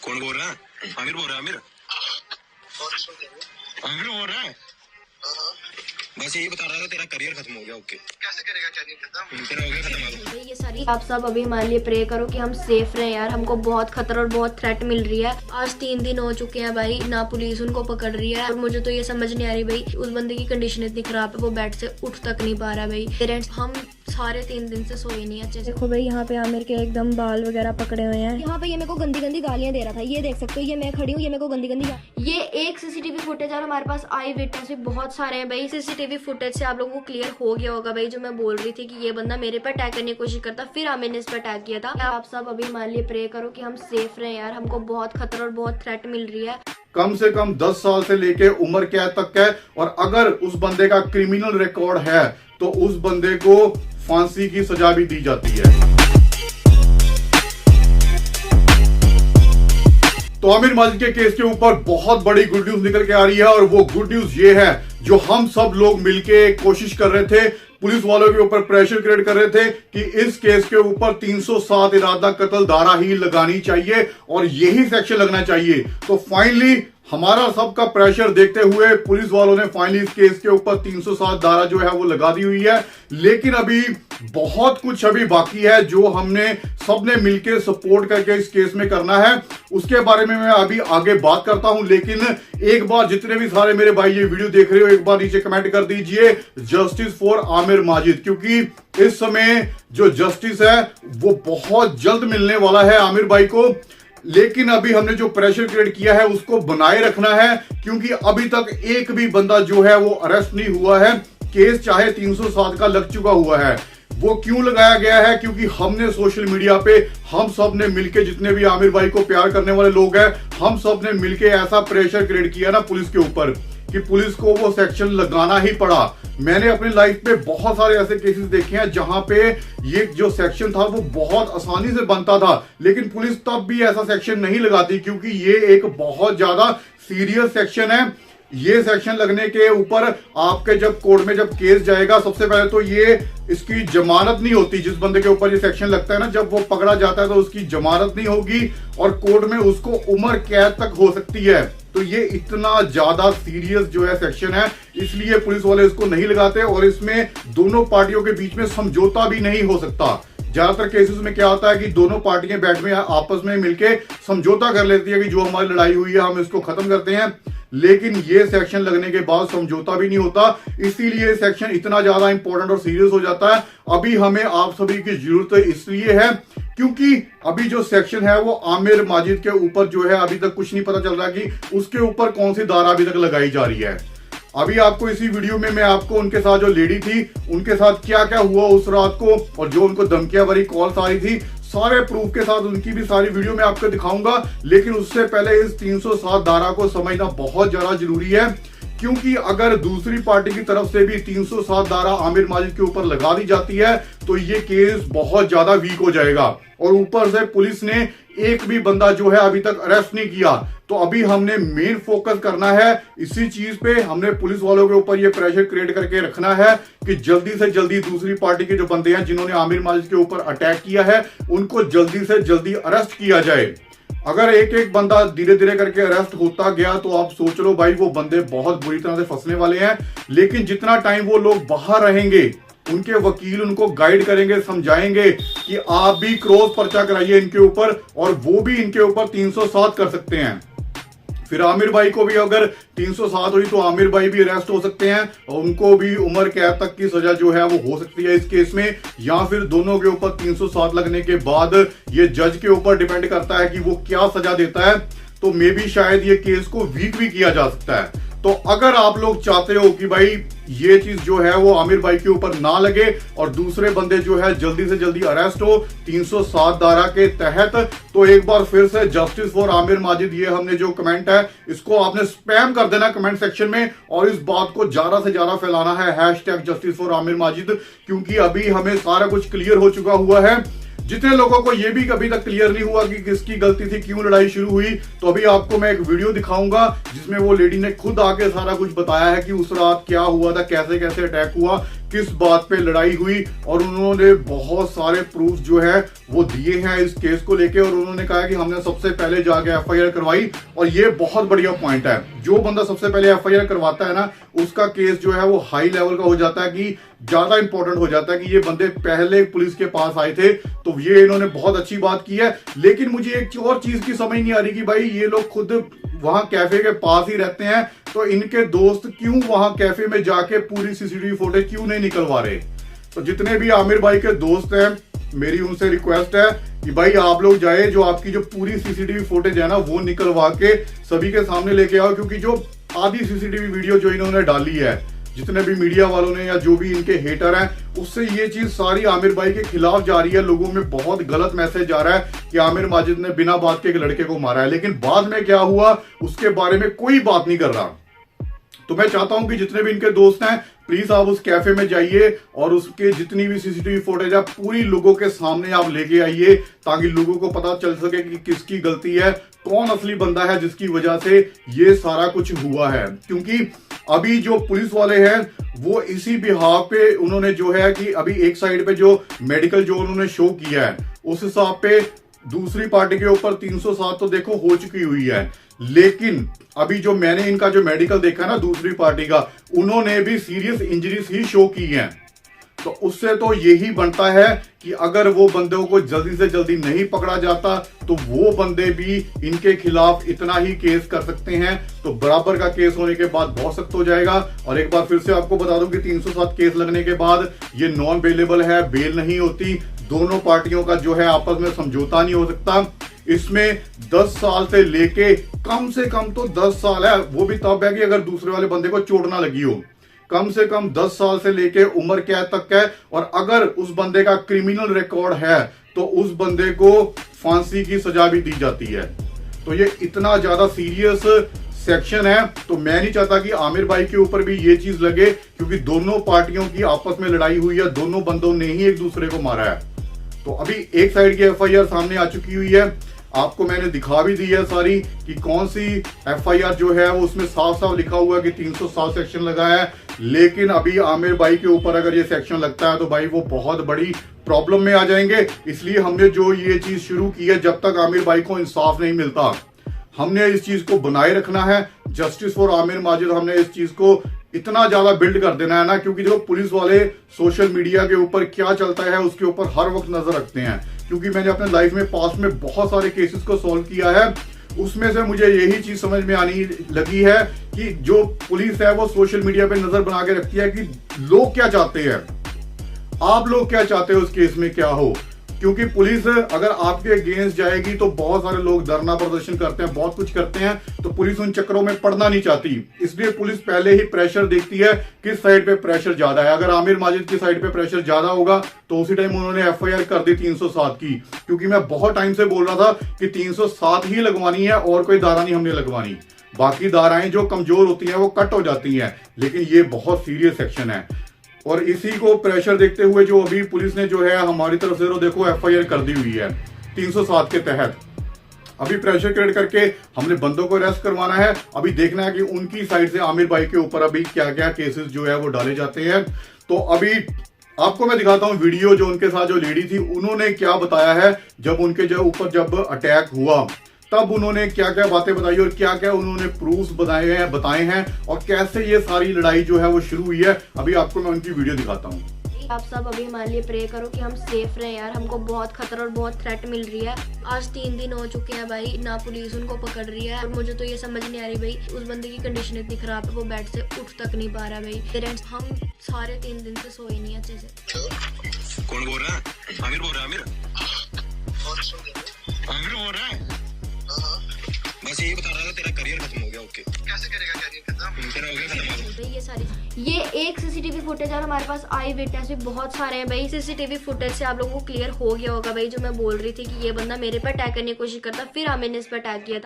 कौन बोल रहा है? आमिर बोल रहा है। आमिर आमिर बोल रहा है। बस यही बता रहा था तेरा करियर खत्म हो गया। ओके, कैसे करेगा करियर खत्म? तेरा हो गया खत्म। ये सारी आप सब अभी हमारे लिए प्रे करो कि हम सेफ रहें यार। हमको बहुत खतरा और बहुत थ्रेट मिल रही है। आज 3 दिन हो चुके हैं भाई, ना पुलिस उनको पकड़ रही है और मुझे तो ये समझ नहीं आ रही भाई, उस बंदे की कंडीशन इतनी खराब है, वो बेड से उठ तक नहीं पा रहा भाई। पेरेंट्स हम सारे 3 दिन से सोए नहीं अच्छे से। देखो भाई यहाँ पे आमिर के एकदम बाल वगैरह पकड़े हुए हैं। यहाँ पे ये मेरे को गंदी गंदी गालियां दे रहा था, ये देख सकते हो, ये मैं खड़ी हूँ, ये मेरे को गंदी गंदी। ये एक सीसीटीवी फुटेज और हमारे पास आई विटनेस भी बहुत सारे हैं भाई। सीसीटीवी फुटेज से आप लोगों को क्लियर हो गया होगा भाई, जो मैं बोल रही थी कि ये बंदा मेरे पे अटैक करने की कोशिश करता, फिर आमिर ने इस पर अटैक किया था। आप सब अभी हमारे लिए प्रे करो कि हम सेफ रहें यार। हमको बहुत खतरा और बहुत थ्रेट मिल रही है। कम से कम 10 साल से लेके उम्र कैद तक है, और अगर उस बंदे का क्रिमिनल रिकॉर्ड है तो उस बंदे को फांसी की सजा भी दी जाती है। तो आमिर माजिद के केस के ऊपर बहुत बड़ी गुड न्यूज निकल के आ रही है, और वो गुड न्यूज ये है जो हम सब लोग मिलके कोशिश कर रहे थे, पुलिस वालों के ऊपर प्रेशर क्रिएट कर रहे थे कि इस केस के ऊपर 307 इरादा कत्ल धारा ही लगानी चाहिए और यही सेक्शन लगना चाहिए। तो फाइनली हमारा सबका प्रेशर देखते हुए पुलिस वालों ने फाइनली इस केस के ऊपर 307 धारा जो है वो लगा दी हुई है। लेकिन अभी बहुत कुछ अभी बाकी है जो हमने सबने मिलकर सपोर्ट करके इस केस में करना है, उसके बारे में मैं अभी आगे बात करता हूं। लेकिन एक बार जितने भी सारे मेरे भाई ये वीडियो देख रहे हो, एक बार नीचे कमेंट कर दीजिए जस्टिस फॉर आमिर माजिद, क्योंकि इस समय जो जस्टिस है वो बहुत जल्द मिलने वाला है आमिर भाई को। लेकिन अभी हमने जो प्रेशर क्रिएट किया है उसको बनाए रखना है, क्योंकि अभी तक एक भी बंदा जो है वो अरेस्ट नहीं हुआ है। केस चाहे 307 का लग चुका हुआ है। वो क्यों लगाया गया है? क्योंकि हमने सोशल मीडिया पे हम सब ने मिलके, जितने भी आमिर भाई को प्यार करने वाले लोग हैं, हम सब ने मिलके ऐसा प्रेशर क्रिएट किया ना पुलिस के ऊपर कि पुलिस को वो सेक्शन लगाना ही पड़ा। मैंने अपनी लाइफ में बहुत सारे ऐसे केसेस देखे हैं जहां पे ये जो सेक्शन था वो बहुत आसानी से बनता था, लेकिन पुलिस तब भी ऐसा सेक्शन नहीं लगाती, क्योंकि ये एक बहुत ज्यादा सीरियस सेक्शन है। ये सेक्शन लगने के ऊपर आपके जब कोर्ट में जब केस जाएगा, सबसे पहले तो ये इसकी जमानत नहीं होती। जिस बंदे के ऊपर ये सेक्शन लगता है ना, जब वो पकड़ा जाता है तो उसकी जमानत नहीं होगी और कोर्ट में उसको उम्र कैद तक हो सकती है। तो ये इतना ज्यादा सीरियस जो है सेक्शन है, इसलिए पुलिस वाले इसको नहीं लगाते, और इसमें दोनों पार्टियों के बीच में समझौता भी नहीं हो सकता। ज्यादातर केसेस में क्या होता है कि दोनों पार्टियां बैठ में आपस में मिलके समझौता कर लेती है कि जो हमारी लड़ाई हुई है हम इसको खत्म करते हैं, लेकिन ये सेक्शन लगने के बाद समझौता भी नहीं होता। इसीलिए सेक्शन इतना ज्यादा इंपॉर्टेंट और सीरियस हो जाता है। अभी हमें आप सभी की जरूरत इसलिए है क्योंकि अभी जो सेक्शन है वो आमिर माजिद के ऊपर जो है अभी तक कुछ नहीं पता चल रहा कि उसके ऊपर कौन सी धारा अभी तक लगाई जा रही है। अभी आपको इसी वीडियो में मैं आपको उनके साथ जो लेडी थी उनके साथ क्या क्या हुआ उस रात को, और जो उनको धमकियां भरी कॉल्स आ रही थी, सारे प्रूफ के साथ उनकी भी सारी वीडियो मैं आपको दिखाऊंगा। लेकिन उससे पहले इस 307 धारा को समझना बहुत ज्यादा जरूरी है, क्योंकि अगर दूसरी पार्टी की तरफ से भी 307 धारा आमिर माजिद के ऊपर लगा दी जाती है तो ये केस बहुत ज्यादा वीक हो जाएगा। और ऊपर से पुलिस ने एक भी बंदा जो है अभी तक अरेस्ट नहीं किया। तो अभी हमने मेन फोकस करना है इसी चीज पे। हमने पुलिस वालों के ऊपर ये प्रेशर क्रिएट करके रखना है कि जल्दी से जल्दी दूसरी पार्टी के जो बंदे हैं जिन्होंने आमिर माजिद के ऊपर अटैक किया है उनको जल्दी से जल्दी अरेस्ट किया जाए। अगर एक एक बंदा धीरे धीरे करके अरेस्ट होता गया तो आप सोच लो भाई वो बंदे बहुत बुरी तरह से फंसने वाले हैं। लेकिन जितना टाइम वो लोग बाहर रहेंगे उनके वकील उनको गाइड करेंगे, समझाएंगे कि आप भी क्रॉस पर्चा कराइए इनके ऊपर, और वो भी इनके ऊपर 307 कर सकते हैं। फिर आमिर भाई को भी अगर 307 हुई तो आमिर भाई भी अरेस्ट हो सकते हैं और उनको भी उम्र कैद तक की सजा जो है वो हो सकती है इस केस में। या फिर दोनों के ऊपर 307 लगने के बाद ये जज के ऊपर डिपेंड करता है कि वो क्या सजा देता है, तो मे भी शायद ये केस को वीक भी किया जा सकता है। तो अगर आप लोग चाहते हो कि भाई ये चीज जो है वो आमिर भाई के ऊपर ना लगे और दूसरे बंदे जो है जल्दी से जल्दी अरेस्ट हो 307 धारा के तहत, तो एक बार फिर से जस्टिस फॉर आमिर माजिद, ये हमने जो कमेंट है इसको आपने स्पैम कर देना कमेंट सेक्शन में, और इस बात को ज्यादा से ज्यादा फैलाना है #जस्टिस फॉर आमिर माजिद, क्योंकि अभी हमें सारा कुछ क्लियर हो चुका हुआ है। जितने लोगों को ये भी कभी तक क्लियर नहीं हुआ कि किसकी गलती थी, क्यों लड़ाई शुरू हुई, तो अभी आपको मैं एक वीडियो दिखाऊंगा जिसमें वो लेडी ने खुद आके सारा कुछ बताया है कि उस रात क्या हुआ था, कैसे कैसे अटैक हुआ, किस बात पे लड़ाई हुई, और उन्होंने बहुत सारे प्रूफ जो है वो दिए हैं इस केस को लेके, और उन्होंने कहा कि हमने सबसे पहले जाके एफआईआर करवाई। और ये बहुत बढ़िया पॉइंट है, जो बंदा सबसे पहले एफआईआर करवाता है ना, उसका केस जो है वो हाई लेवल का हो जाता है, कि ज्यादा इंपॉर्टेंट हो जाता है कि ये बंदे पहले पुलिस के पास आए थे। तो ये इन्होंने बहुत अच्छी बात की है। लेकिन मुझे एक और चीज की समझ नहीं आ रही कि भाई ये लोग खुद वहां कैफे के पास ही रहते हैं, तो इनके दोस्त क्यों वहां कैफे में जाके पूरी सीसीटीवी फुटेज क्यों नहीं निकलवा रहे। तो जितने भी आमिर भाई के दोस्त हैं, मेरी उनसे रिक्वेस्ट है कि भाई आप लोग जाए, जो आपकी जो पूरी सीसीटीवी फुटेज है ना वो निकलवा के सभी के सामने लेके आओ। क्योंकि जो आधी सीसीटीवी वीडियो जो इन्होंने डाली है, जितने भी मीडिया वालों ने या जो भी इनके हेटर हैं, उससे ये चीज सारी आमिर भाई के खिलाफ जा रही है। लोगों में बहुत गलत मैसेज जा रहा है कि आमिर माजिद ने बिना बात के एक लड़के को मारा है, लेकिन बाद में क्या हुआ उसके बारे में कोई बात नहीं कर रहा। तो मैं चाहता हूं कि जितने भी इनके दोस्त हैं, प्लीज आप उस कैफे में जाइए और उसके जितनी भी सीसीटीवी फुटेज है पूरी लोगों के सामने आप लेके आइए, ताकि लोगों को पता चल सके कि किसकी गलती है, कौन असली बंदा है जिसकी वजह से ये सारा कुछ हुआ है। क्योंकि अभी जो पुलिस वाले हैं वो इसी बिहाफ पे उन्होंने जो है कि अभी एक साइड पे जो मेडिकल जो उन्होंने शो किया है, उस हिसाब पे दूसरी पार्टी के ऊपर 307 तो देखो हो चुकी हुई है। लेकिन अभी जो मैंने इनका जो मेडिकल देखा ना दूसरी पार्टी का, उन्होंने भी सीरियस इंजरीज ही शो की हैं। तो उससे तो यही बनता है कि अगर वो बंदों को जल्दी से जल्दी नहीं पकड़ा जाता तो वो बंदे भी इनके खिलाफ इतना ही केस कर सकते हैं। तो बराबर का केस होने के बाद बहुत सख्त हो जाएगा। और एक बार फिर से आपको बता दूं कि 307 केस लगने के बाद ये नॉन बेलेबल है, बेल नहीं होती। दोनों पार्टियों का जो है आपस में समझौता नहीं हो सकता। इसमें 10 साल से लेके कम से कम तो 10 साल है, वो भी तब है कि अगर दूसरे वाले बंदे को चोट ना लगी हो। कम से कम 10 साल से लेके उम्र कैद तक है। और अगर उस बंदे का क्रिमिनल रिकॉर्ड है तो उस बंदे को फांसी की सजा भी दी जाती है। तो ये इतना ज्यादा सीरियस सेक्शन है। तो मैं नहीं चाहता कि आमिर भाई के ऊपर भी ये चीज लगे, क्योंकि दोनों पार्टियों की आपस में लड़ाई हुई है, दोनों बंदों ने ही एक दूसरे को मारा है। तो अभी एक साइड की एफआईआर सामने आ चुकी हुई है, आपको मैंने दिखा भी दी है सारी कि कौन सी एफआईआर जो है वो उसमें साफ साफ लिखा हुआ है कि 307 सेक्शन लगा है। लेकिन अभी आमिर भाई के ऊपर अगर ये सेक्शन लगता है तो भाई वो बहुत बड़ी प्रॉब्लम में आ जाएंगे। इसलिए हमने जो ये चीज शुरू की है, जब तक आमिर भाई को इंसाफ नहीं मिलता हमने इस चीज को बनाए रखना है। जस्टिस फॉर आमिर माजिद, हमने इस चीज को इतना ज्यादा बिल्ड कर देना है ना, क्योंकि जो पुलिस वाले सोशल मीडिया के ऊपर क्या चलता है उसके ऊपर हर वक्त नजर रखते हैं। क्योंकि मैंने अपने लाइफ में पास्ट में बहुत सारे केसेस को सॉल्व किया है, उसमें से मुझे यही चीज समझ में आनी लगी है कि जो पुलिस है वो सोशल मीडिया पे नजर बना के रखती है कि लोग क्या चाहते हैं, आप लोग क्या चाहते हो उस केस में क्या हो। क्योंकि पुलिस अगर आपके अगेंस्ट जाएगी तो बहुत सारे लोग धरना प्रदर्शन करते हैं, बहुत कुछ करते हैं, तो पुलिस उन चक्करों में पड़ना नहीं चाहती। इसलिए पुलिस पहले ही प्रेशर देखती है किस साइड पे प्रेशर ज्यादा है। अगर आमिर माजिद की साइड पे प्रेशर ज्यादा होगा तो उसी टाइम उन्होंने एफआईआर कर दी 307 की। क्योंकि मैं बहुत टाइम से बोल रहा था कि 307 ही लगवानी है और कोई धारा नहीं हमने लगवानी। बाकी धाराएं जो कमजोर होती हैं वो कट हो जाती हैं, लेकिन ये बहुत सीरियस सेक्शन है। और इसी को प्रेशर देखते हुए जो अभी पुलिस ने जो है हमारी तरफ से देखो एफआईआर कर दी हुई है 307 के तहत। अभी प्रेशर क्रिएट करके हमने बंदों को अरेस्ट करवाना है। अभी देखना है कि उनकी साइड से आमिर भाई के ऊपर अभी क्या क्या केसेस जो है वो डाले जाते हैं। तो अभी आपको मैं दिखाता हूं वीडियो, जो उनके साथ जो लेडी थी उन्होंने क्या बताया है जब उनके जो ऊपर जब अटैक हुआ, तब उन्होंने क्या क्या बातें बताई और क्या क्या उन्होंने प्रूफ्स बताए हैं और कैसे ये सारी लड़ाई जो है वो शुरू हुई है। अभी आपको मैं उनकी वीडियो दिखाता हूँ। आप सब अभी हमारे लिए प्रे करो कि हम सेफ रहें यार, हमको बहुत खतरा और बहुत थ्रेट मिल रही है। आज 3 दिन हो चुके हैं भाई, ना पुलिस उनको पकड़ रही है। और मुझे तो ये समझ नहीं आ रही भाई, उस बंदे की कंडीशन इतनी खराब है, वो बेड से उठ तक नहीं पा रहा भाई। पेरेंट्स हम सारे 3 दिन से सोए नहीं अच्छे से। कौन बोल रहा है? आमिर बोल रहा है। आमिर बोल रहा है। बस यही बता रहा था तेरा करियर खत्म हो गया। ओके, कैसे करेगा करियर खत्म? तेरा हो गया खत्म। ये एक सीसीटीवी फुटेज और हमारे पास आई विटनेस भी बहुत सारे हैं भाई। सीसीटीवी फुटेज से आप लोगों को क्लियर हो गया होगा भाई, जो मैं बोल रही थी कि ये बंदा मेरे पर अटैक करने की कोशिश करता, फिर आमिर ने इस पर अटैक किया था।